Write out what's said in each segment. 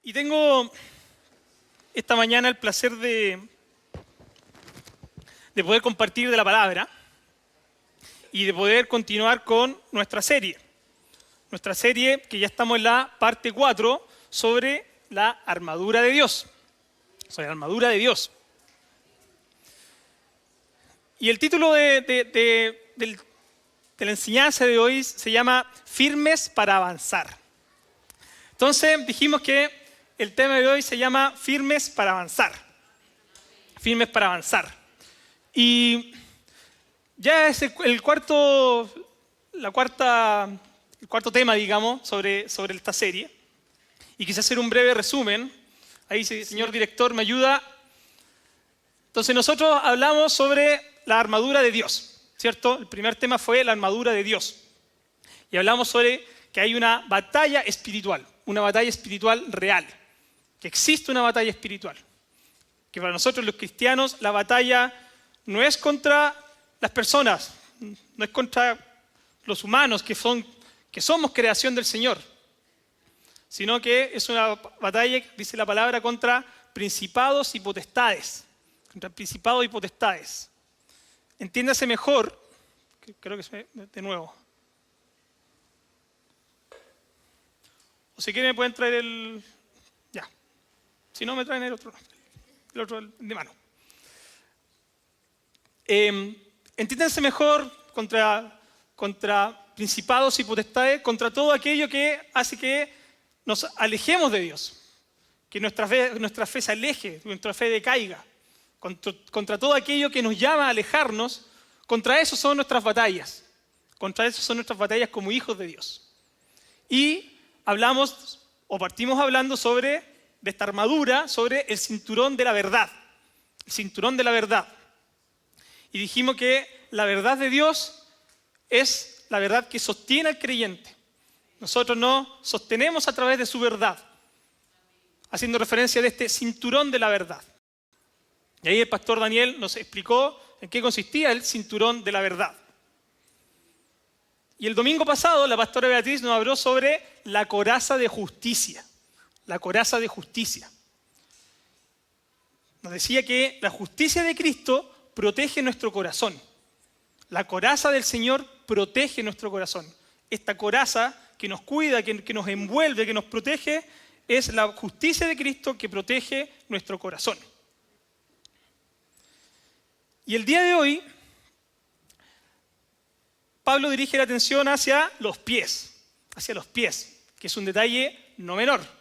Y tengo esta mañana el placer de poder compartir de la palabra y de poder continuar con nuestra serie. Nuestra serie que ya estamos en la parte 4 sobre la armadura de Dios. Sobre la armadura de Dios. Y el título de la enseñanza de hoy se llama Firmes para avanzar. Entonces dijimos que el tema de hoy se llama Firmes para avanzar. Firmes para avanzar. Y ya es el cuarto tema, digamos, sobre esta serie. Y quise hacer un breve resumen. Ahí, señor director, me ayuda. Entonces nosotros hablamos sobre la armadura de Dios, ¿cierto? El primer tema fue la armadura de Dios. Y hablamos sobre que hay una batalla espiritual real. Que existe una batalla espiritual. Que para nosotros los cristianos la batalla no es contra las personas, no es contra los humanos que somos creación del Señor, sino que es una batalla, dice la palabra, contra principados y potestades. Contra principados y potestades. Entiéndase mejor, creo que de nuevo. O si quieren me pueden traer ya. Si no me traen el otro de mano. Entiéndanse mejor contra principados y potestades, contra todo aquello que hace que nos alejemos de Dios, que nuestra fe se aleje, nuestra fe decaiga, contra todo aquello que nos llama a alejarnos. Contra eso son nuestras batallas, como hijos de Dios. Y partimos hablando de esta armadura, sobre el cinturón de la verdad. El cinturón de la verdad. Y dijimos que la verdad de Dios es la verdad que sostiene al creyente. Nosotros nos sostenemos a través de su verdad, haciendo referencia de este cinturón de la verdad. Y ahí el pastor Daniel nos explicó en qué consistía el cinturón de la verdad. Y el domingo pasado la pastora Beatriz nos habló sobre la coraza de justicia. La coraza de justicia. Nos decía que la justicia de Cristo protege nuestro corazón. La coraza del Señor protege nuestro corazón. Esta coraza que nos cuida, que nos envuelve, que nos protege, es la justicia de Cristo que protege nuestro corazón. Y el día de hoy, Pablo dirige la atención hacia los pies, que es un detalle no menor.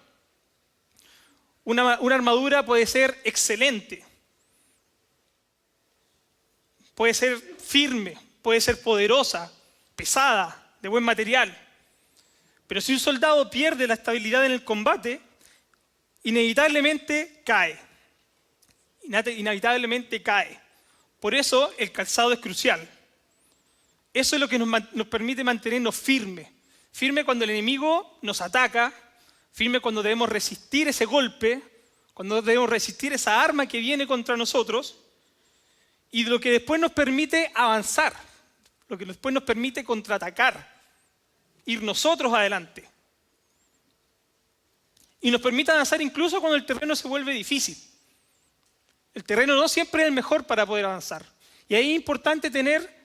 Una armadura puede ser excelente, puede ser firme, puede ser poderosa, pesada, de buen material. Pero si un soldado pierde la estabilidad en el combate, inevitablemente cae. Por eso el calzado es crucial. Eso es lo que nos permite mantenernos firmes. Firme cuando el enemigo nos ataca, firme cuando debemos resistir ese golpe, cuando debemos resistir esa arma que viene contra nosotros, y lo que después nos permite avanzar, lo que después nos permite contraatacar, ir nosotros adelante. Y nos permite avanzar incluso cuando el terreno se vuelve difícil. El terreno no siempre es el mejor para poder avanzar. Y ahí es importante tener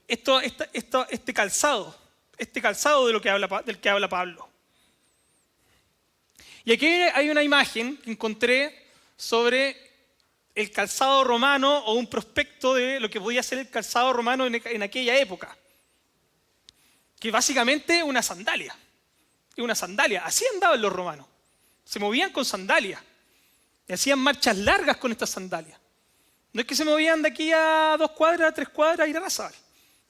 este calzado del que habla Pablo. Y aquí hay una imagen que encontré sobre el calzado romano, o un prospecto de lo que podía ser el calzado romano en aquella época. Que básicamente una sandalia. Así andaban los romanos. Se movían con sandalias. Y hacían marchas largas con estas sandalias. No es que se movían de aquí a 2 cuadras, 3 cuadras a ir a la sala.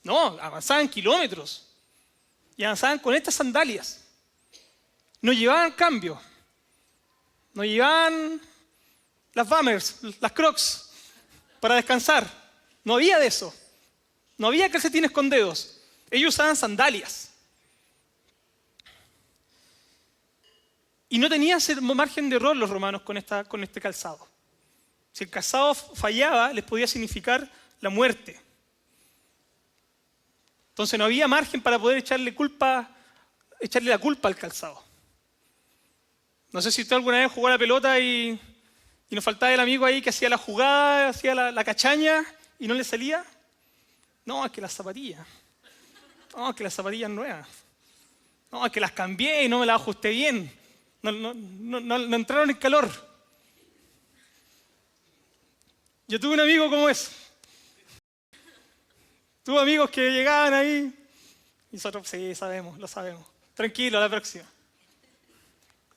No, avanzaban kilómetros. Y avanzaban con estas sandalias. No llevaban cambio. No llevaban las Bummers, las Crocs, para descansar. No había de eso. No había calcetines con dedos. Ellos usaban sandalias. Y no tenían margen de error los romanos con este calzado. Si el calzado fallaba, les podía significar la muerte. Entonces no había margen para poder echarle la culpa al calzado. No sé si usted alguna vez jugó a la pelota y nos faltaba el amigo ahí que hacía la jugada, hacía la cachaña y no le salía. No, es que las zapatillas. No, es que las zapatillas nuevas. No, es que las cambié y no me las ajusté bien. No entraron en calor. Yo tuve un amigo como ese. Tuve amigos que llegaban ahí. Y nosotros, sí, lo sabemos. Tranquilo, a la próxima.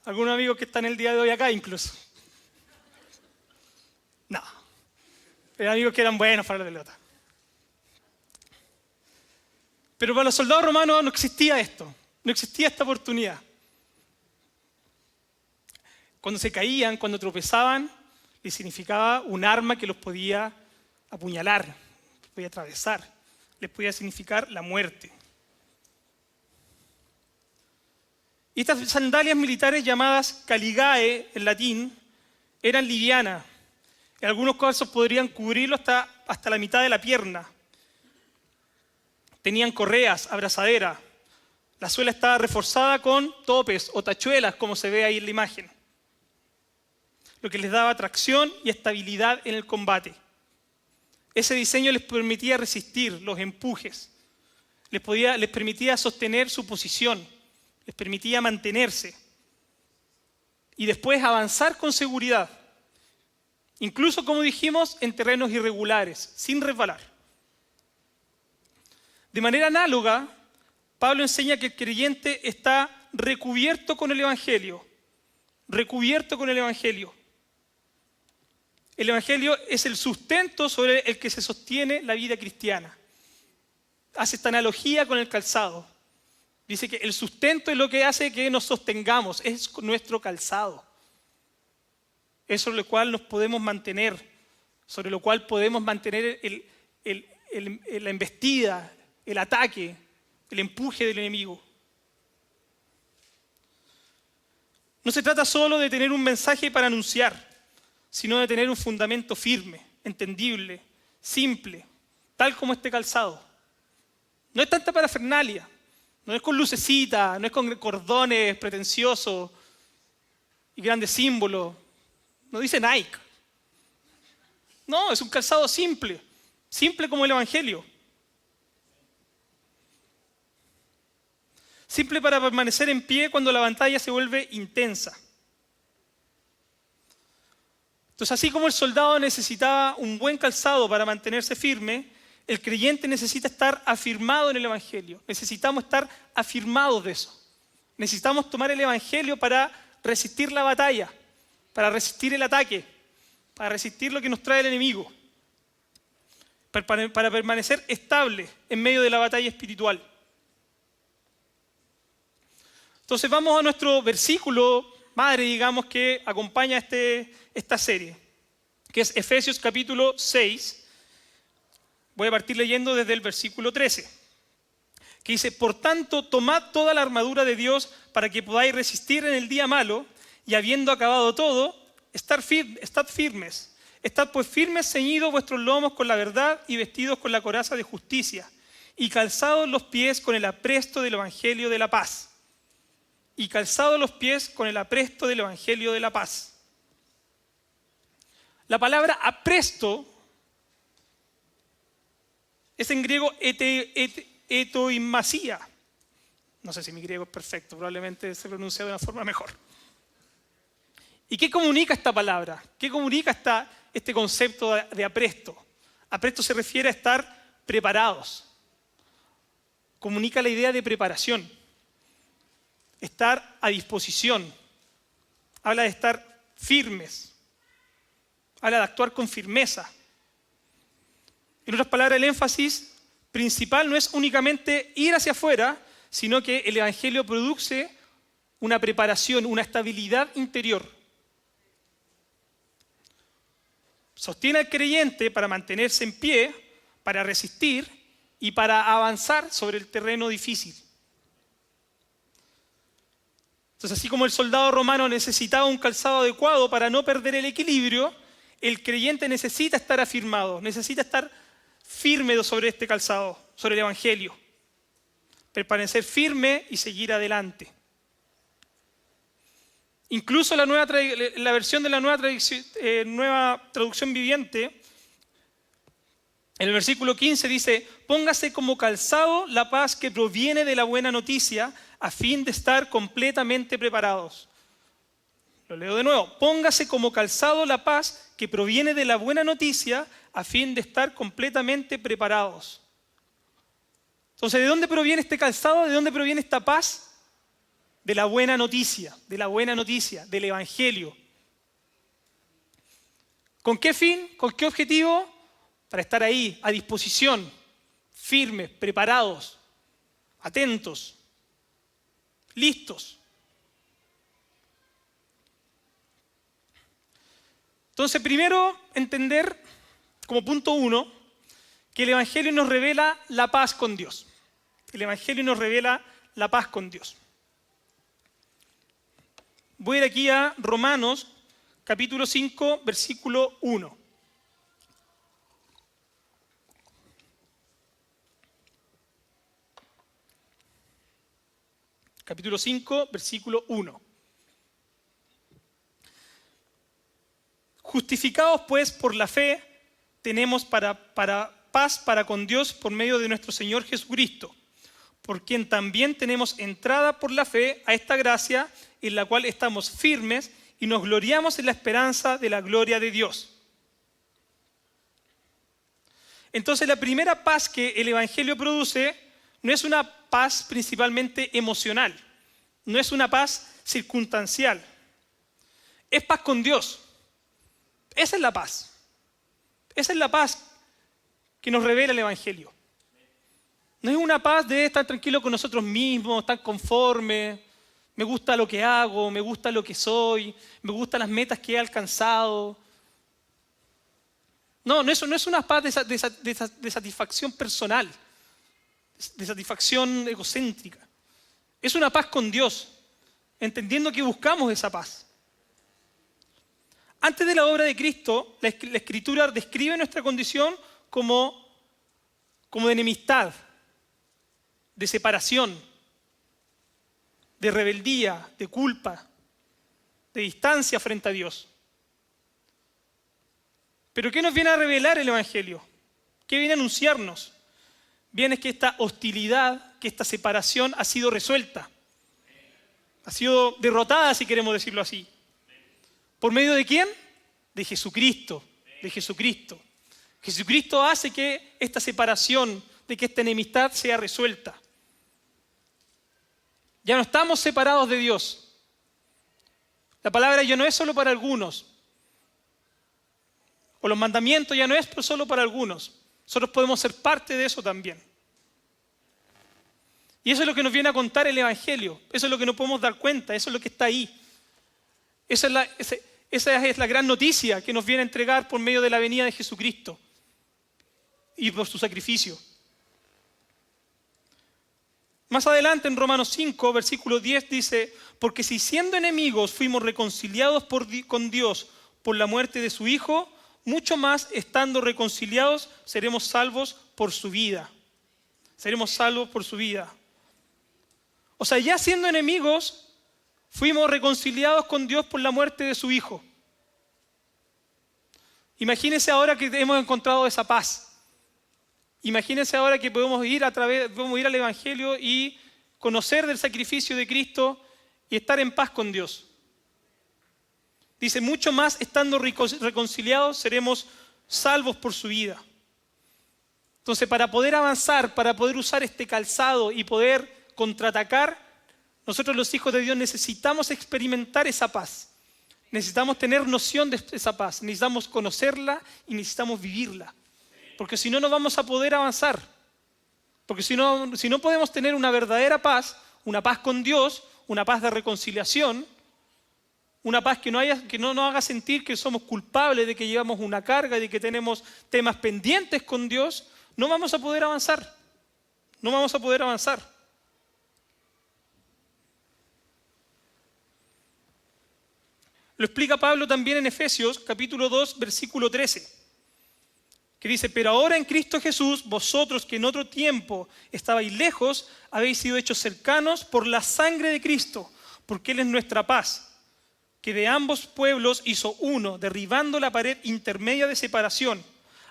Algunos amigos que están el día de hoy acá incluso. No. Eran amigos que eran buenos para la pelota. Pero para los soldados romanos no existía esto. No existía esta oportunidad. Cuando se caían, cuando tropezaban, les significaba un arma que los podía apuñalar, los podía atravesar, les podía significar la muerte. Y estas sandalias militares llamadas caligae en latín eran livianas. En algunos casos podrían cubrirlo hasta la mitad de la pierna. Tenían correas, abrazaderas. La suela estaba reforzada con topes o tachuelas, como se ve ahí en la imagen, lo que les daba tracción y estabilidad en el combate. Ese diseño les permitía resistir los empujes, les permitía sostener su posición, les permitía mantenerse y después avanzar con seguridad, incluso, como dijimos, en terrenos irregulares, sin resbalar. De manera análoga, Pablo enseña que el creyente está recubierto con el Evangelio, recubierto con el Evangelio. El Evangelio es el sustento sobre el que se sostiene la vida cristiana. Hace esta analogía con el calzado. Dice que el sustento es lo que hace que nos sostengamos, es nuestro calzado. Es sobre lo cual nos podemos mantener, sobre lo cual podemos mantener la embestida, el ataque, el empuje del enemigo. No se trata solo de tener un mensaje para anunciar, sino de tener un fundamento firme, entendible, simple, tal como este calzado. No es tanta parafernalia, no es con lucecitas, no es con cordones pretenciosos y grandes símbolos. No dice Nike. No, es un calzado simple, simple como el Evangelio. Simple para permanecer en pie cuando la batalla se vuelve intensa. Entonces, así como el soldado necesitaba un buen calzado para mantenerse firme, el creyente necesita estar afirmado en el Evangelio. Necesitamos estar afirmados de eso. Necesitamos tomar el Evangelio para resistir la batalla, para resistir el ataque, para resistir lo que nos trae el enemigo, para permanecer estable en medio de la batalla espiritual. Entonces vamos a nuestro versículo madre, digamos, que acompaña esta serie, que es Efesios capítulo 6. Voy a partir leyendo desde el versículo 13, que dice: por tanto, tomad toda la armadura de Dios para que podáis resistir en el día malo, y habiendo acabado todo, estad firmes. Estad pues firmes, ceñidos vuestros lomos con la verdad y vestidos con la coraza de justicia, y calzados los pies con el apresto del evangelio de la paz. Y calzados los pies con el apresto del evangelio de la paz. La palabra apresto es en griego etoimasía. No sé si mi griego es perfecto, probablemente se pronuncia de una forma mejor. ¿Y qué comunica esta palabra? ¿Qué comunica este concepto de apresto? Apresto se refiere a estar preparados. Comunica la idea de preparación. Estar a disposición. Habla de estar firmes. Habla de actuar con firmeza. En otras palabras, el énfasis principal no es únicamente ir hacia afuera, sino que el Evangelio produce una preparación, una estabilidad interior. Sostiene al creyente para mantenerse en pie, para resistir y para avanzar sobre el terreno difícil. Entonces, así como el soldado romano necesitaba un calzado adecuado para no perder el equilibrio, el creyente necesita estar afirmado, necesita estar firme sobre este calzado, sobre el Evangelio. Permanecer firme y seguir adelante. Incluso la versión de la nueva traducción viviente, en el versículo 15 dice: póngase como calzado la paz que proviene de la buena noticia, a fin de estar completamente preparados. Lo leo de nuevo: póngase como calzado la paz que proviene de la buena noticia, a fin de estar completamente preparados. Entonces, ¿de dónde proviene este calzado? ¿De dónde proviene esta paz? De la buena noticia, del Evangelio. ¿Con qué fin? ¿Con qué objetivo? Para estar ahí, a disposición, firmes, preparados, atentos, listos. Entonces, primero, entender, como punto 1, que el Evangelio nos revela la paz con Dios. El Evangelio nos revela la paz con Dios. Voy a ir aquí a Romanos, capítulo 5, versículo 1. Capítulo 5, versículo 1. Justificados pues por la fe, tenemos paz para con Dios por medio de nuestro Señor Jesucristo, por quien también tenemos entrada por la fe a esta gracia en la cual estamos firmes y nos gloriamos en la esperanza de la gloria de Dios. Entonces, la primera paz que el Evangelio produce no es una paz principalmente emocional, no es una paz circunstancial, es paz con Dios. Esa es la paz. Esa es la paz que nos revela el Evangelio. No es una paz de estar tranquilo con nosotros mismos, estar conforme. Me gusta lo que hago, me gusta lo que soy, me gustan las metas que he alcanzado. No, eso no es una paz de satisfacción personal, de satisfacción egocéntrica. Es una paz con Dios, entendiendo que buscamos esa paz. Antes de la obra de Cristo, la Escritura describe nuestra condición como de enemistad, de separación, de rebeldía, de culpa, de distancia frente a Dios. ¿Pero qué nos viene a revelar el Evangelio? ¿Qué viene a anunciarnos? Viene que esta hostilidad, que esta separación ha sido resuelta. Ha sido derrotada, si queremos decirlo así. ¿Por medio de quién? De Jesucristo. De Jesucristo. Jesucristo hace que esta separación, de que esta enemistad sea resuelta. Ya no estamos separados de Dios. La palabra ya no es solo para algunos. O los mandamientos ya no es solo para algunos. Nosotros podemos ser parte de eso también. Y eso es lo que nos viene a contar el Evangelio. Eso es lo que nos podemos dar cuenta. Eso es lo que está ahí. Esa es la gran noticia que nos viene a entregar por medio de la venida de Jesucristo y por su sacrificio. Más adelante en Romanos 5, versículo 10 dice: porque si siendo enemigos fuimos reconciliados con Dios por la muerte de su Hijo, mucho más estando reconciliados seremos salvos por su vida. Seremos salvos por su vida. O sea, ya siendo enemigos, fuimos reconciliados con Dios por la muerte de su Hijo. Imagínense ahora que hemos encontrado esa paz. Imagínense ahora que podemos ir al Evangelio y conocer del sacrificio de Cristo y estar en paz con Dios. Dice, mucho más estando reconciliados seremos salvos por su vida. Entonces, para poder avanzar, para poder usar este calzado y poder contraatacar, nosotros los hijos de Dios necesitamos experimentar esa paz. Necesitamos tener noción de esa paz, necesitamos conocerla y necesitamos vivirla. Porque si no, no vamos a poder avanzar. Porque si no podemos tener una verdadera paz, una paz con Dios, una paz de reconciliación, una paz que no nos haga sentir que somos culpables de que llevamos una carga, de que tenemos temas pendientes con Dios, no vamos a poder avanzar. No vamos a poder avanzar. Lo explica Pablo también en Efesios, capítulo 2, versículo 13. Que dice, pero ahora en Cristo Jesús, vosotros que en otro tiempo estabais lejos, habéis sido hechos cercanos por la sangre de Cristo, porque Él es nuestra paz, que de ambos pueblos hizo uno, derribando la pared intermedia de separación,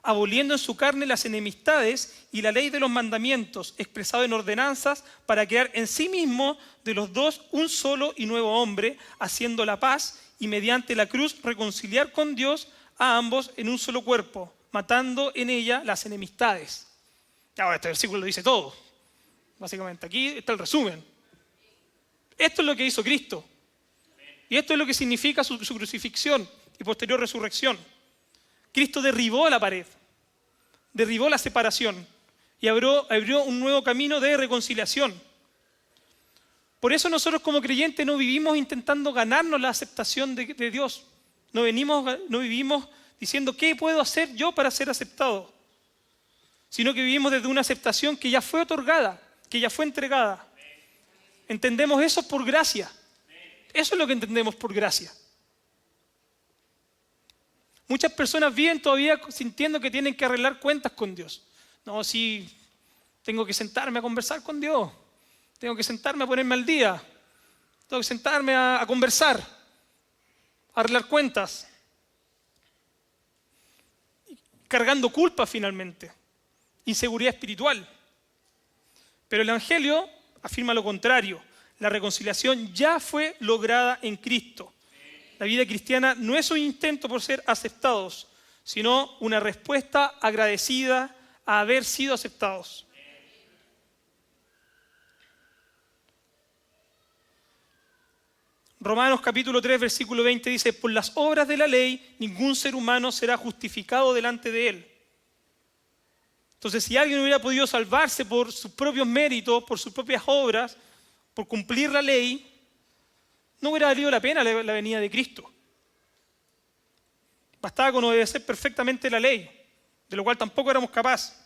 aboliendo en su carne las enemistades y la ley de los mandamientos, expresado en ordenanzas, para crear en sí mismo de los dos un solo y nuevo hombre, haciendo la paz y mediante la cruz reconciliar con Dios a ambos en un solo cuerpo, matando en ella las enemistades. Ahora este versículo lo dice todo. Básicamente, aquí está el resumen. Esto es lo que hizo Cristo. Y esto es lo que significa su crucifixión y posterior resurrección. Cristo derribó la pared, derribó la separación y abrió un nuevo camino de reconciliación. Por eso nosotros como creyentes no vivimos intentando ganarnos la aceptación de Dios. No vivimos diciendo, ¿qué puedo hacer yo para ser aceptado? Sino que vivimos desde una aceptación que ya fue otorgada, que ya fue entregada. Entendemos eso por gracia. Eso es lo que entendemos por gracia. Muchas personas viven todavía sintiendo que tienen que arreglar cuentas con Dios. No, sí, tengo que sentarme a conversar con Dios. Tengo que sentarme a ponerme al día. Tengo que sentarme a conversar, a arreglar cuentas. Cargando culpa finalmente. Inseguridad espiritual. Pero el Evangelio afirma lo contrario. La reconciliación ya fue lograda en Cristo. La vida cristiana no es un intento por ser aceptados, sino una respuesta agradecida a haber sido aceptados. Romanos capítulo 3, versículo 20 dice, por las obras de la ley ningún ser humano será justificado delante de él. Entonces, si alguien hubiera podido salvarse por sus propios méritos, por sus propias obras, por cumplir la ley, no hubiera valido la pena la venida de Cristo. Bastaba con obedecer perfectamente la ley, de lo cual tampoco éramos capaces.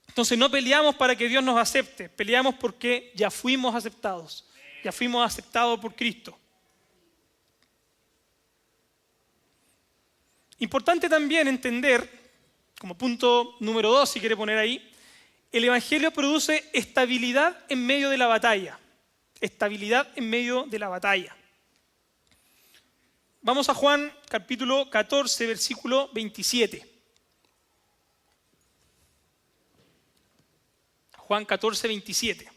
Entonces no peleamos para que Dios nos acepte, peleamos porque ya fuimos aceptados, ya fuimos aceptados por Cristo. Importante también entender, como punto número 2, si quiere poner ahí, el Evangelio produce estabilidad en medio de la batalla. Estabilidad en medio de la batalla. Vamos a Juan capítulo 14, versículo 27. Juan 14, 27.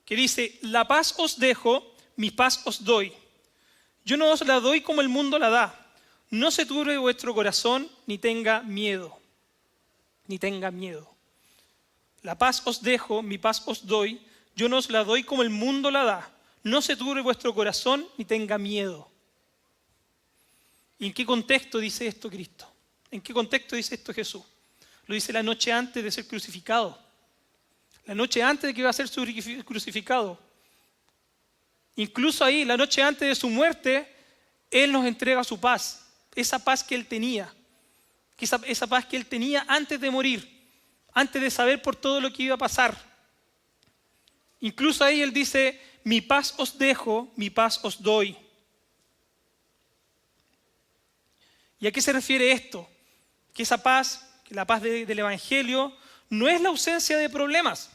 Que dice, la paz os dejo, mi paz os doy. Yo no os la doy como el mundo la da. No se turbe vuestro corazón, ni tenga miedo. Ni tenga miedo. La paz os dejo, mi paz os doy. Yo no os la doy como el mundo la da. No se turbe vuestro corazón, ni tenga miedo. ¿Y en qué contexto dice esto Cristo? ¿En qué contexto dice esto Jesús? Lo dice la noche antes de ser crucificado. La noche antes de que iba a ser crucificado. Incluso ahí, la noche antes de su muerte, Él nos entrega su paz. Esa paz que Él tenía. Esa paz que Él tenía antes de morir. Antes de saber por todo lo que iba a pasar. Incluso ahí Él dice, mi paz os dejo, mi paz os doy. ¿Y a qué se refiere esto? Que esa paz, que la paz del Evangelio, no es la ausencia de problemas.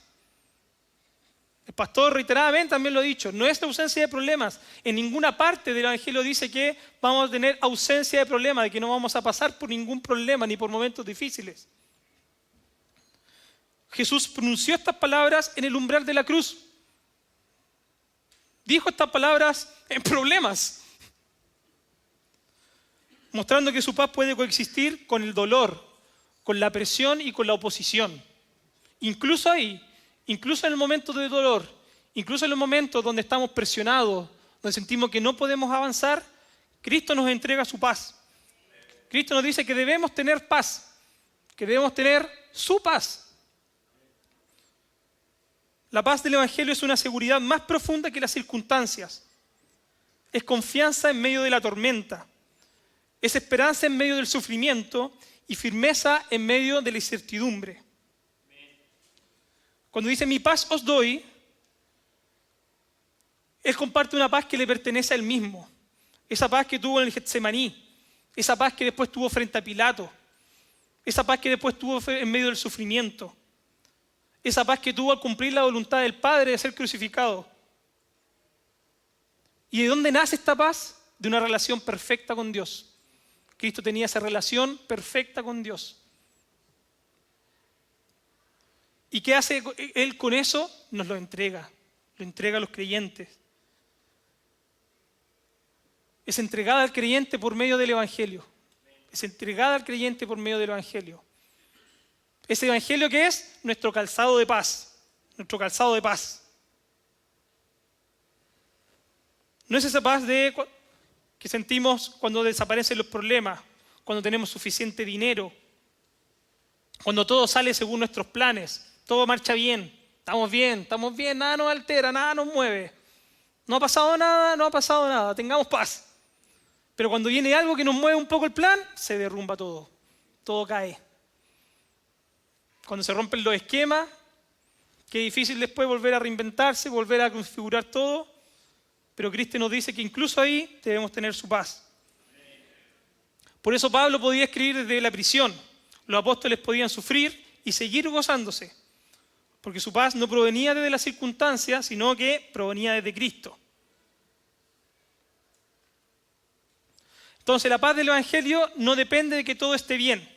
El pastor reiteradamente también lo ha dicho, no es la ausencia de problemas. En ninguna parte del Evangelio dice que vamos a tener ausencia de problemas, de que no vamos a pasar por ningún problema ni por momentos difíciles. Jesús pronunció estas palabras en el umbral de la cruz. Dijo estas palabras en problemas, mostrando que su paz puede coexistir con el dolor, con la presión y con la oposición. Incluso ahí, incluso en el momento de dolor, incluso en los momentos donde estamos presionados, donde sentimos que no podemos avanzar, Cristo nos entrega su paz. Cristo nos dice que debemos tener paz, que debemos tener su paz. La paz del Evangelio es una seguridad más profunda que las circunstancias. Es confianza en medio de la tormenta. Es esperanza en medio del sufrimiento y firmeza en medio de la incertidumbre. Cuando dice mi paz os doy, Él comparte una paz que le pertenece a Él mismo. Esa paz que tuvo en el Getsemaní, esa paz que después tuvo frente a Pilato, esa paz que después tuvo en medio del sufrimiento. esa paz que tuvo al cumplir la voluntad del Padre de ser crucificado. ¿Y de dónde nace esta paz? De una relación perfecta con Dios. Cristo tenía esa relación perfecta con Dios. ¿Y qué hace Él con eso? Nos lo entrega a los creyentes. Es entregada al creyente por medio del Evangelio. Es entregada al creyente por medio del Evangelio. Ese Evangelio que es nuestro calzado de paz. Nuestro calzado de paz. No es esa paz que sentimos cuando desaparecen los problemas, cuando tenemos suficiente dinero, cuando todo sale según nuestros planes, todo marcha bien, estamos bien, nada nos altera, nada nos mueve. No ha pasado nada, tengamos paz. Pero cuando viene algo que nos mueve un poco el plan, se derrumba todo cae. Cuando se rompen los esquemas, qué difícil después volver a reinventarse, volver a configurar todo. Pero Cristo nos dice que incluso ahí debemos tener su paz. Por eso Pablo podía escribir desde la prisión. Los apóstoles podían sufrir y seguir gozándose. Porque su paz no provenía desde las circunstancias, sino que provenía desde Cristo. Entonces la paz del Evangelio no depende de que todo esté bien.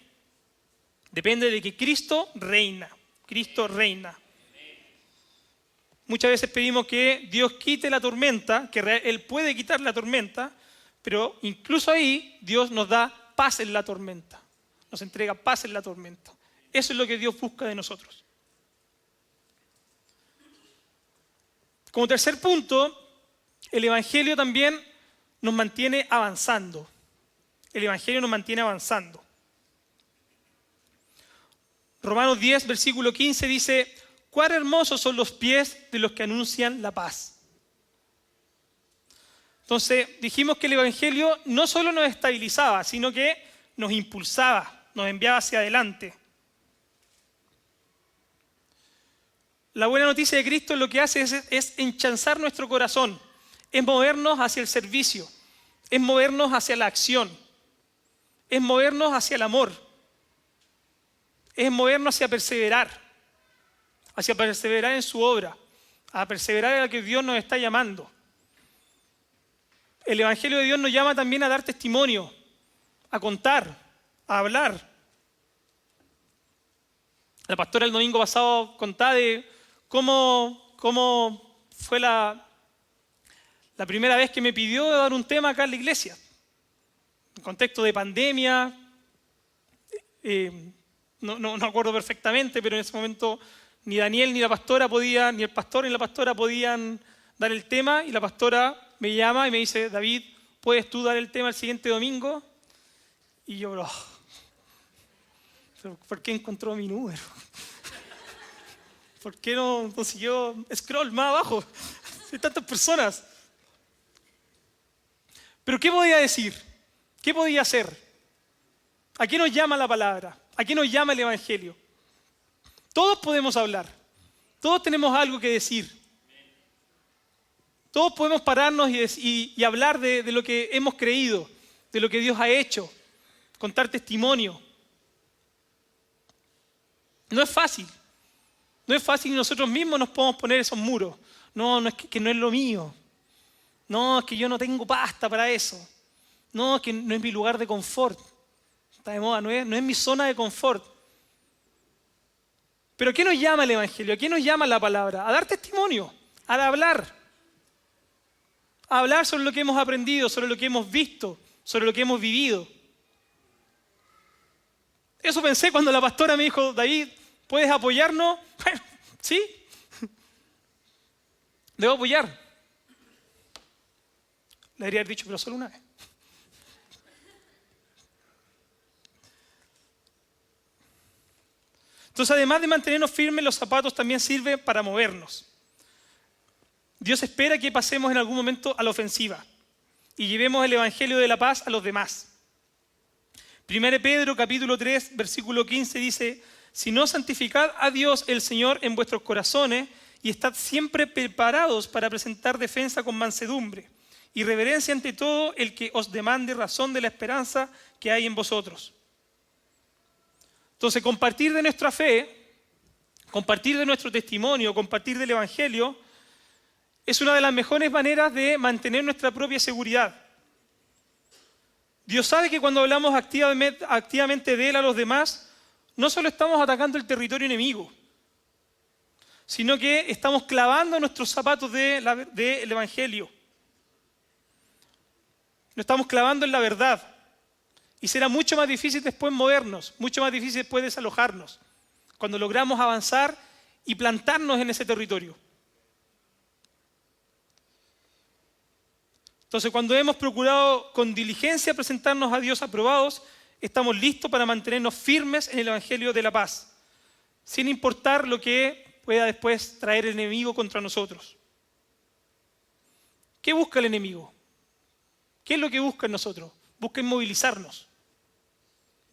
Depende de que Cristo reina. Cristo reina. Muchas veces pedimos que Dios quite la tormenta, que Él puede quitar la tormenta, pero incluso ahí Dios nos da paz en la tormenta. Nos entrega paz en la tormenta. Eso es lo que Dios busca de nosotros. Como tercer punto, el Evangelio también nos mantiene avanzando. El Evangelio nos mantiene avanzando. Romanos 10, versículo 15 dice: cuán hermosos son los pies de los que anuncian la paz. Entonces, dijimos que el Evangelio no solo nos estabilizaba, sino que nos impulsaba, nos enviaba hacia adelante. La buena noticia de Cristo lo que hace es enchanzar nuestro corazón, es movernos hacia el servicio, es movernos hacia la acción, es movernos hacia el amor, es movernos hacia perseverar en su obra, a perseverar en la que Dios nos está llamando. El Evangelio de Dios nos llama también a dar testimonio, a contar, a hablar. La pastora el domingo pasado contaba de cómo fue la primera vez que me pidió dar un tema acá en la iglesia. En contexto de pandemia, no acuerdo perfectamente, pero en ese momento ni Daniel ni la pastora podían, ni el pastor ni la pastora podían dar el tema, y la pastora me llama y me dice: David, ¿puedes tú dar el tema el siguiente domingo? Y yo, ¿pero por qué encontró mi número? ¿Por qué no consiguió scroll más abajo? Hay tantas personas. ¿Pero qué podía decir? ¿Qué podía hacer? ¿A qué nos llama la palabra? ¿A qué nos llama el Evangelio? Todos podemos hablar. Todos tenemos algo que decir. Todos podemos pararnos y hablar de lo que hemos creído, de lo que Dios ha hecho, contar testimonio. No es fácil. No es fácil y nosotros mismos nos podemos poner esos muros. No es que no es lo mío. No, es que yo no tengo pasta para eso. No, es que no es mi lugar de confort. Está de moda, no es mi zona de confort. Pero ¿a qué nos llama el Evangelio? ¿A qué nos llama la palabra? A dar testimonio, a hablar. A hablar sobre lo que hemos aprendido, sobre lo que hemos visto, sobre lo que hemos vivido. Eso pensé cuando la pastora me dijo: David, ¿puedes apoyarnos? Bueno, sí. Debo apoyar. Le debería haber dicho, pero solo una vez. Entonces, además de mantenernos firmes, los zapatos también sirven para movernos. Dios espera que pasemos en algún momento a la ofensiva y llevemos el Evangelio de la paz a los demás. 1 Pedro capítulo 3, versículo 15 dice: si no, santificad a Dios el Señor en vuestros corazones y estad siempre preparados para presentar defensa con mansedumbre y reverencia ante todo el que os demande razón de la esperanza que hay en vosotros. Entonces, compartir de nuestra fe Compartir de nuestro testimonio, compartir del Evangelio, es una de las mejores maneras de mantener nuestra propia seguridad. Dios sabe que cuando hablamos activamente de Él a los demás, no solo estamos atacando el territorio enemigo, sino que estamos clavando nuestros zapatos del Evangelio. Nos estamos clavando en la verdad. Y será mucho más difícil después movernos, mucho más difícil después desalojarnos, cuando logramos avanzar y plantarnos en ese territorio. Entonces, cuando hemos procurado con diligencia presentarnos a Dios aprobados, estamos listos para mantenernos firmes en el Evangelio de la paz, sin importar lo que pueda después traer el enemigo contra nosotros. ¿Qué busca el enemigo? ¿Qué es lo que busca en nosotros? Busca inmovilizarnos.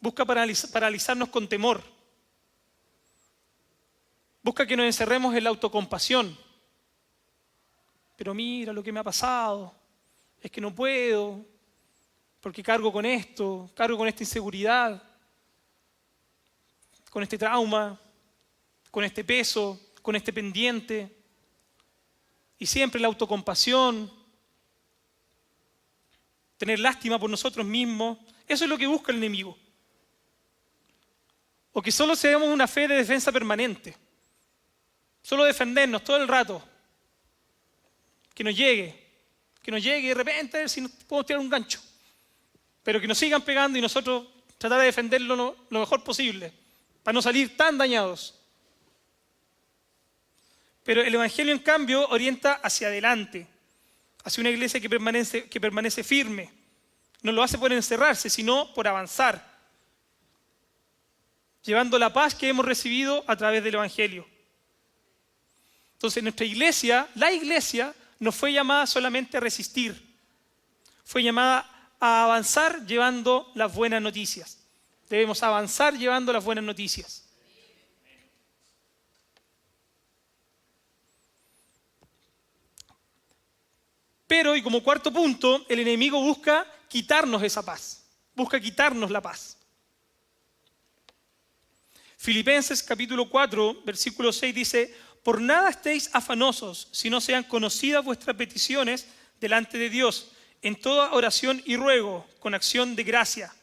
Busca paralizarnos con temor. Busca que nos encerremos en la autocompasión. Pero mira lo que me ha pasado. Es que no puedo, porque cargo con esto, cargo con esta inseguridad, con este trauma, con este peso, con este pendiente. Y siempre la autocompasión, tener lástima por nosotros mismos, eso es lo que busca el enemigo. O que solo seamos una fe de defensa permanente, solo defendernos todo el rato, que nos llegue y de repente a ver si nos podemos tirar un gancho, pero que nos sigan pegando y nosotros tratar de defenderlo lo mejor posible, para no salir tan dañados. Pero el Evangelio, en cambio, orienta hacia adelante, hacia una iglesia que permanece firme. No lo hace por encerrarse, sino por avanzar, llevando la paz que hemos recibido a través del Evangelio. Entonces, nuestra iglesia, la iglesia, no fue llamada solamente a resistir, fue llamada a avanzar llevando las buenas noticias. Debemos avanzar llevando las buenas noticias. Pero, y como cuarto punto, el enemigo busca quitarnos esa paz, busca quitarnos la paz. Filipenses capítulo 4, versículo 6 dice: por nada estéis afanosos, sino sean conocidas vuestras peticiones delante de Dios, en toda oración y ruego, con acción de gracia.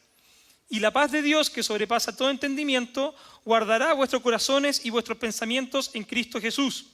Y la paz de Dios, que sobrepasa todo entendimiento, guardará vuestros corazones y vuestros pensamientos en Cristo Jesús.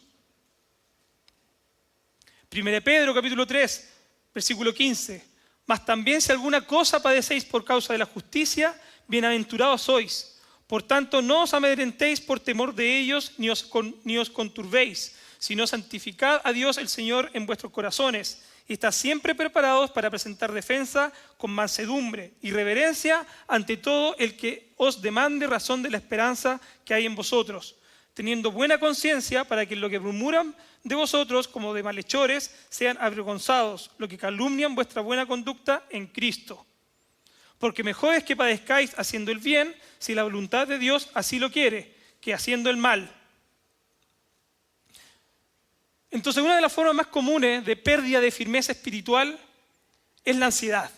1 Pedro capítulo 3, versículo 15. Mas también si alguna cosa padecéis por causa de la justicia, bienaventurados sois. Por tanto, no os amedrentéis por temor de ellos, ni os conturbéis, sino santificad a Dios el Señor en vuestros corazones, y estad siempre preparados para presentar defensa con mansedumbre y reverencia ante todo el que os demande razón de la esperanza que hay en vosotros, teniendo buena conciencia para que lo que murmuran de vosotros como de malhechores sean avergonzados, lo que calumnian vuestra buena conducta en Cristo. Porque mejor es que padezcáis haciendo el bien, si la voluntad de Dios así lo quiere, que haciendo el mal. Entonces, una de las formas más comunes de pérdida de firmeza espiritual es la ansiedad.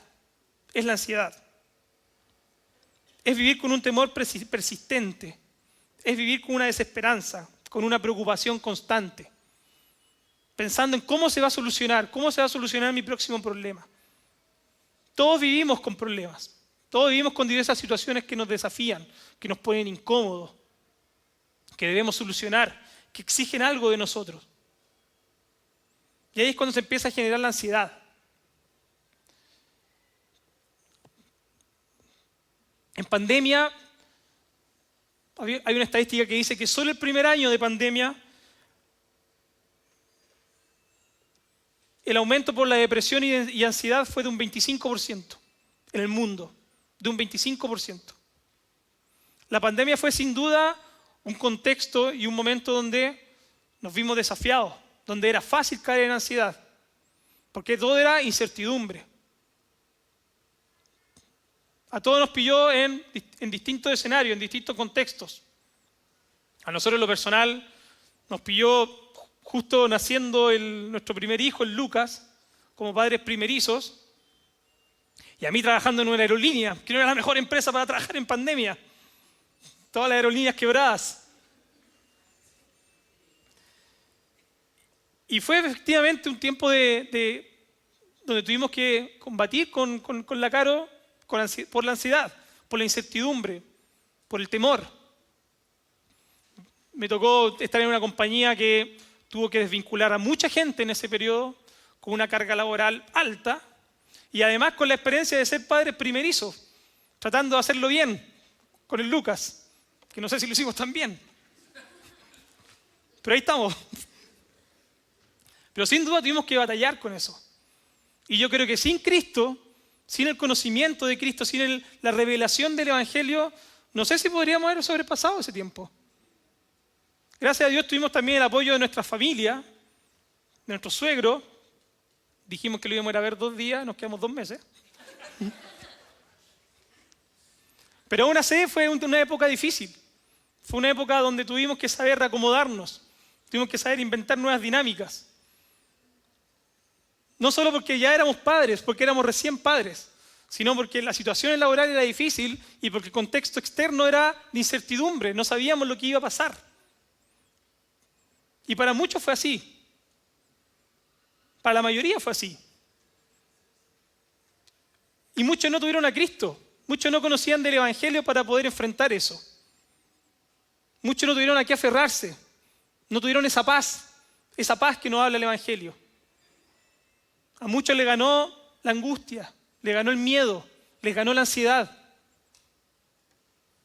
Es la ansiedad. Es vivir con un temor persistente. Es vivir con una desesperanza, con una preocupación constante. Pensando en cómo se va a solucionar mi próximo problema. Todos vivimos con problemas, todos vivimos con diversas situaciones que nos desafían, que nos ponen incómodos, que debemos solucionar, que exigen algo de nosotros. Y ahí es cuando se empieza a generar la ansiedad. En pandemia, hay una estadística que dice que solo el primer año de pandemia, el aumento por la depresión y ansiedad fue de un 25% en el mundo, de un 25%. La pandemia fue sin duda un contexto y un momento donde nos vimos desafiados, donde era fácil caer en ansiedad, porque todo era incertidumbre. A todos nos pilló en distintos escenarios, en distintos contextos. A nosotros en lo personal nos pilló justo naciendo nuestro primer hijo, el Lucas, como padres primerizos, y a mí trabajando en una aerolínea, que no era la mejor empresa para trabajar en pandemia. Todas las aerolíneas quebradas. Y fue efectivamente un tiempo donde tuvimos que combatir con la Caro por la ansiedad, por la incertidumbre, por el temor. Me tocó estar en una compañía que tuvo que desvincular a mucha gente en ese periodo, con una carga laboral alta, y además con la experiencia de ser padres primerizos, tratando de hacerlo bien con el Lucas, que no sé si lo hicimos tan bien. Pero ahí estamos. Pero sin duda tuvimos que batallar con eso. Y yo creo que sin Cristo, sin el conocimiento de Cristo, sin la revelación del Evangelio, no sé si podríamos haber sobrepasado ese tiempo. Gracias a Dios tuvimos también el apoyo de nuestra familia, de nuestro suegro. Dijimos que lo íbamos a ir a ver 2 días, nos quedamos 2 meses. Pero aún así fue una época difícil. Fue una época donde tuvimos que saber reacomodarnos, tuvimos que saber inventar nuevas dinámicas. No solo porque ya éramos padres, porque éramos recién padres, sino porque la situación laboral era difícil y porque el contexto externo era de incertidumbre, no sabíamos lo que iba a pasar. Y para muchos fue así. Para la mayoría fue así. Y muchos no tuvieron a Cristo, muchos no conocían del Evangelio para poder enfrentar eso. Muchos no tuvieron a qué aferrarse, no tuvieron esa paz que nos habla el Evangelio. A muchos le ganó la angustia, le ganó el miedo, les ganó la ansiedad.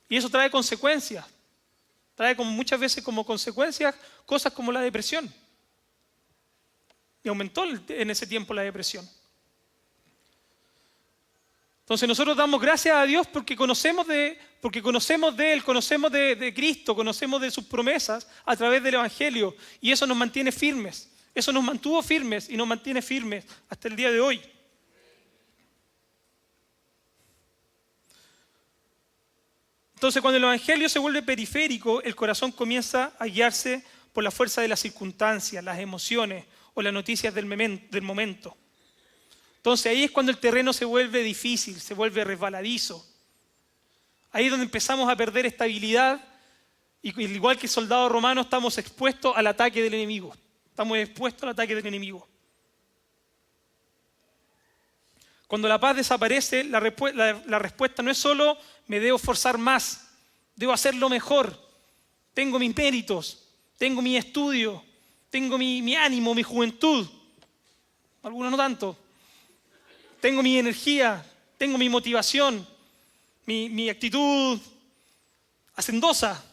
Y eso trae consecuencias. Trae muchas veces como consecuencias cosas como la depresión. Y aumentó en ese tiempo la depresión. Entonces nosotros damos gracias a Dios porque conocemos de Él, conocemos de Cristo, conocemos de sus promesas a través del Evangelio. Y eso nos mantiene firmes. Eso nos mantuvo firmes y nos mantiene firmes hasta el día de hoy. Entonces, cuando el Evangelio se vuelve periférico, el corazón comienza a guiarse por la fuerza de las circunstancias, las emociones o las noticias del momento. Entonces, ahí es cuando el terreno se vuelve difícil, se vuelve resbaladizo. Ahí es donde empezamos a perder estabilidad y, igual que soldados romanos, estamos expuestos al ataque del enemigo. Estamos expuestos al ataque del enemigo. Cuando la paz desaparece, la respuesta no es solo me debo esforzar más, debo hacerlo mejor, tengo mis méritos, tengo mi estudio, tengo mi ánimo, mi juventud, algunos no tanto, tengo mi energía, tengo mi motivación, mi actitud hacendosa.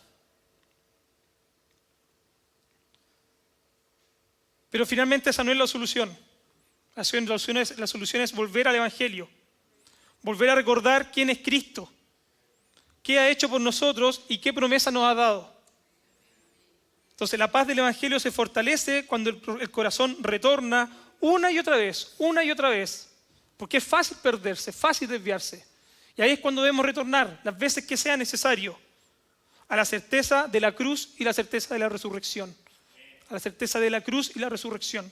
Pero finalmente esa no es la solución. La solución es volver al Evangelio, volver a recordar quién es Cristo, qué ha hecho por nosotros y qué promesa nos ha dado. Entonces la paz del Evangelio se fortalece cuando el corazón retorna una y otra vez, porque es fácil perderse, fácil desviarse. Y ahí es cuando debemos retornar, las veces que sea necesario, a la certeza de la cruz y la certeza de la resurrección. A la certeza de la cruz y la resurrección.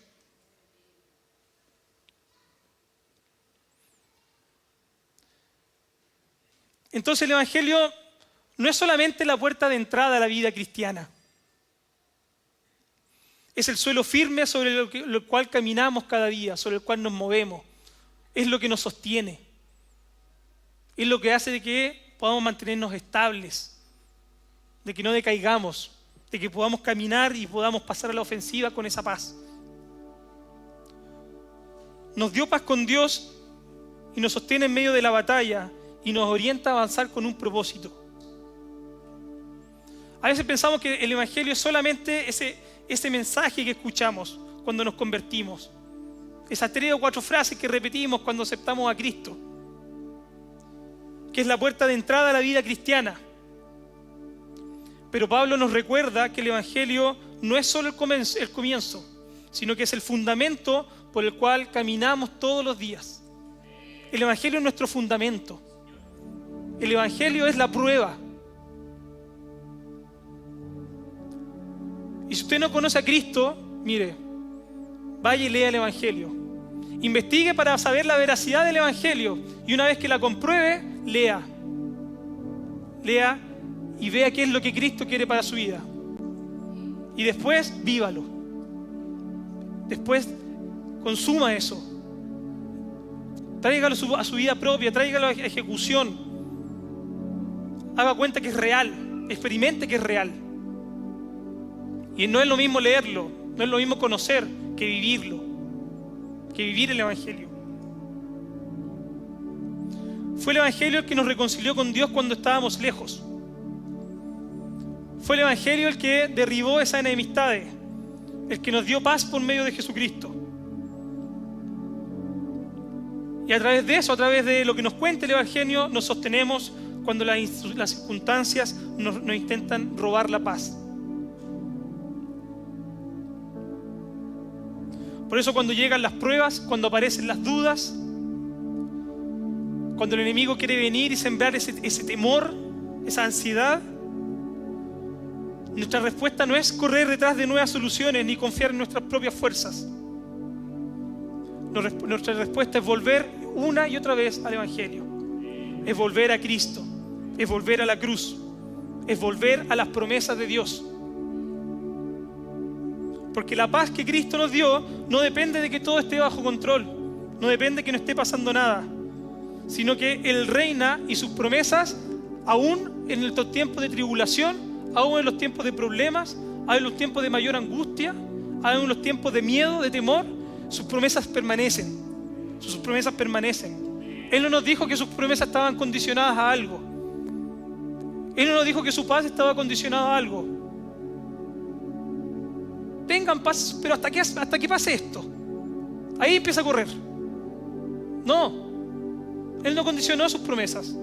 Entonces el Evangelio no es solamente la puerta de entrada a la vida cristiana. Es el suelo firme sobre el cual caminamos cada día, sobre el cual nos movemos. Es lo que nos sostiene. Es lo que hace de que podamos mantenernos estables, de que no decaigamos, de que podamos caminar y podamos pasar a la ofensiva con esa paz. Nos dio paz con Dios y nos sostiene en medio de la batalla y nos orienta a avanzar con un propósito. A veces pensamos que el Evangelio es solamente ese mensaje que escuchamos cuando nos convertimos. Esas 3 o 4 frases que repetimos cuando aceptamos a Cristo, que es la puerta de entrada a la vida cristiana. Pero Pablo nos recuerda que el Evangelio no es solo el comienzo, sino que es el fundamento por el cual caminamos todos los días. El Evangelio es nuestro fundamento. El Evangelio es la prueba. Y si usted no conoce a Cristo, mire, vaya y lea el Evangelio. Investigue para saber la veracidad del Evangelio. Y una vez que la compruebe, lea. Lea y vea qué es lo que Cristo quiere para su vida. Y después, vívalo. después consuma eso. Tráigalo a su vida propia, tráigalo a ejecución. Haga cuenta que es real, experimente que es real. Y no es lo mismo leerlo, no es lo mismo conocer que vivirlo, que vivir el Evangelio. Fue el Evangelio el que nos reconcilió con Dios cuando estábamos lejos. Fue el Evangelio el que derribó esas enemistades, el que nos dio paz por medio de Jesucristo. Y a través de eso, a través de lo que nos cuenta el Evangelio, nos sostenemos cuando las circunstancias nos intentan robar la paz. Por eso cuando llegan las pruebas, cuando aparecen las dudas, cuando el enemigo quiere venir y sembrar ese temor, esa ansiedad, nuestra respuesta no es correr detrás de nuevas soluciones ni confiar en nuestras propias fuerzas. Nuestra respuesta es volver una y otra vez al Evangelio. Es volver a Cristo, es volver a la cruz, es volver a las promesas de Dios. Porque la paz que Cristo nos dio no depende de que todo esté bajo control, no depende de que no esté pasando nada, sino que Él reina y sus promesas, aún en estos tiempos de tribulación, aún en los tiempos de problemas, aún en los tiempos de mayor angustia, aún en los tiempos de miedo, de temor, sus promesas permanecen. Sus promesas permanecen. Él no nos dijo que sus promesas estaban condicionadas a algo. Él no nos dijo que su paz estaba condicionada a algo. Tengan paz, pero hasta que pase esto. Ahí empieza a correr. No. Él no condicionó sus promesas.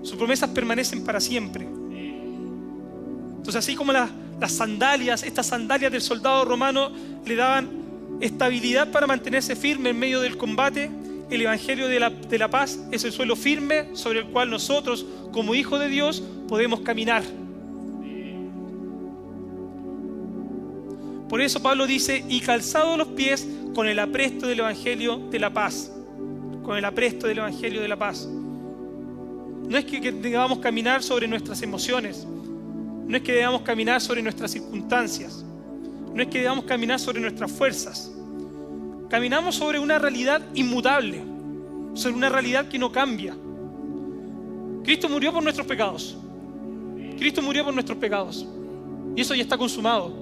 Sus promesas permanecen para siempre. Entonces, así como las sandalias, estas sandalias del soldado romano le daban estabilidad para mantenerse firme en medio del combate, el Evangelio de la paz es el suelo firme sobre el cual nosotros, como hijos de Dios, podemos caminar. Por eso Pablo dice, y calzados los pies con el apresto del Evangelio de la paz. Con el apresto del Evangelio de la paz. No es que debamos caminar sobre nuestras emociones. No es que debamos caminar sobre nuestras circunstancias. No es que debamos caminar sobre nuestras fuerzas. Caminamos sobre una realidad inmutable. Sobre una realidad que no cambia. Cristo murió por nuestros pecados. Cristo murió por nuestros pecados. Y eso ya está consumado.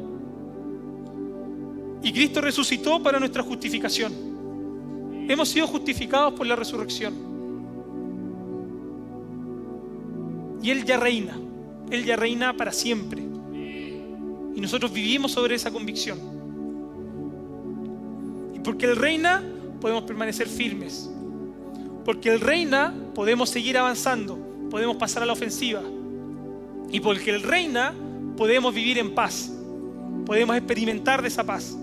Y Cristo resucitó para nuestra justificación. Hemos sido justificados por la resurrección. Y Él ya reina. Él ya reina para siempre. Y nosotros vivimos sobre esa convicción. Y porque Él reina, podemos permanecer firmes. Porque Él reina, podemos seguir avanzando. Podemos pasar a la ofensiva. Y porque Él reina, podemos vivir en paz. Podemos experimentar de esa paz.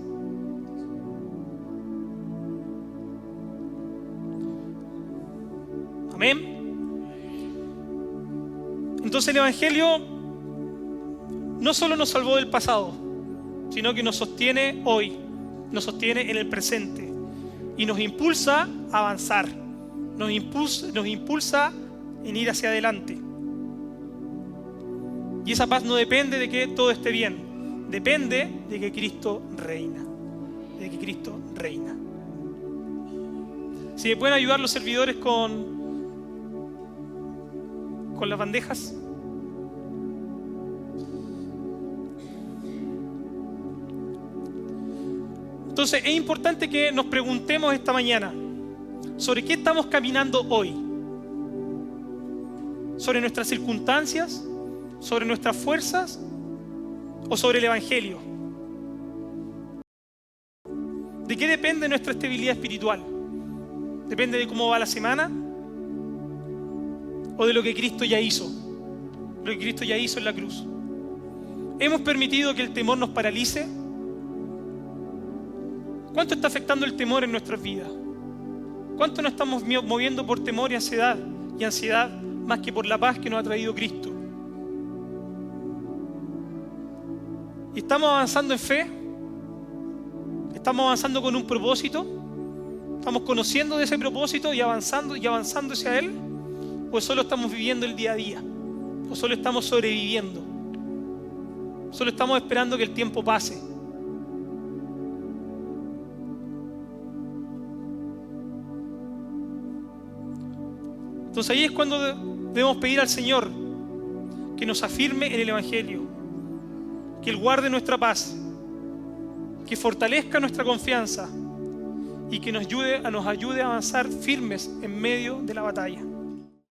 Amén. Entonces el Evangelio no solo nos salvó del pasado, sino que nos sostiene hoy, nos sostiene en el presente y nos impulsa a avanzar, nos impulsa en ir hacia adelante. Y esa paz no depende de que todo esté bien, depende de que Cristo reina, de que Cristo reina. Si me pueden ayudar los servidores con las bandejas. Entonces es importante que nos preguntemos esta mañana sobre qué estamos caminando hoy. ¿Sobre nuestras circunstancias? ¿Sobre nuestras fuerzas? ¿O sobre el Evangelio? ¿De qué depende nuestra estabilidad espiritual? ¿Depende de cómo va la semana? ¿O de lo que Cristo ya hizo? Lo que Cristo ya hizo en la cruz. ¿Hemos permitido que el temor nos paralice? ¿Cuánto está afectando el temor en nuestras vidas? ¿Cuánto nos estamos moviendo por temor y ansiedad más que por la paz que nos ha traído Cristo? ¿Y estamos avanzando en fe? ¿Estamos avanzando con un propósito? ¿Estamos conociendo de ese propósito y avanzando hacia Él? ¿O solo estamos viviendo el día a día? ¿O solo estamos sobreviviendo? ¿Solo estamos esperando que el tiempo pase? Entonces ahí es cuando debemos pedir al Señor que nos afirme en el Evangelio, que Él guarde nuestra paz, que fortalezca nuestra confianza y que nos ayude a avanzar firmes en medio de la batalla.